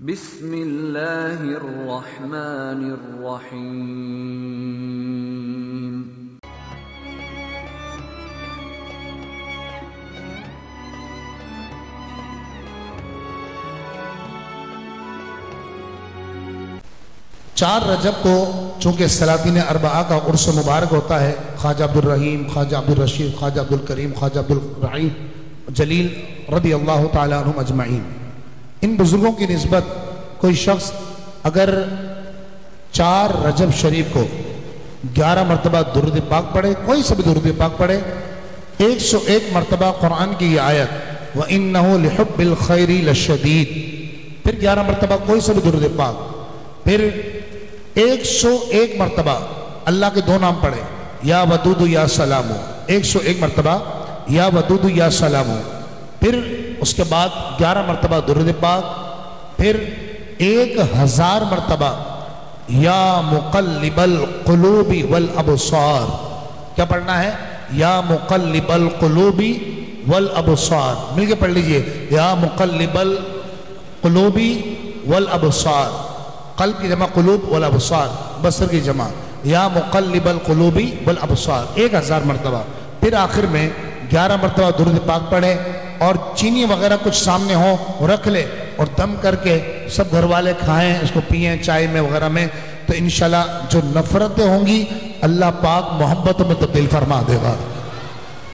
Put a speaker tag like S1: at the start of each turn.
S1: بسم اللہ الرحمن الرحیم۔
S2: چار رجب کو چونکہ سلاطین اربعہ کا عرس مبارک ہوتا ہے، خواجہ عبدالرحیم، خواجہ عبدالرشید، خواجہ عبدالکریم، خواجہ عبدالرحیم جلیل رضی اللہ تعالیٰ عنہم اجمعین، ان بزرگوں کی نسبت کوئی شخص اگر 4 رجب شریف کو 11 مرتبہ درود پاک پڑھے، کوئی سا بھی درود پاک پڑھے، 101 مرتبہ قرآن کی یہ آیت وَإِنَّهُ لِحُبِّ الْخَيْرِ لَشَدِيدٌ، پھر 11 مرتبہ کوئی سا بھی درود پاک، پھر 101 مرتبہ اللہ کے 2 نام پڑھے، یا ودود یا سلامو، 101 مرتبہ یا ودود یا سلامو، پھر اس کے بعد 11 مرتبہ درود پاک، پھر 1000 مرتبہ یا مقلب القلوب والابصار، کیا پڑھنا ہے؟ یا مقلب القلوب والابصار، مل کے پڑھ لیجئے، یا مقلب القلوب والابصار، قلب کی جمع قلوب والابصار، بصر کی جمع، یا مقلب القلوب والابصار، 1000 مرتبہ، پھر آخر میں 11 مرتبہ درود پاک پڑھے، اور چینی وغیرہ کچھ سامنے ہو رکھ لے اور دم کر کے سب گھر والے کھائیں، اس کو پئیں چائے میں وغیرہ میں، تو انشاءاللہ جو نفرتیں ہوں گی اللہ پاک محبتوں میں تبدیل فرما دے گا۔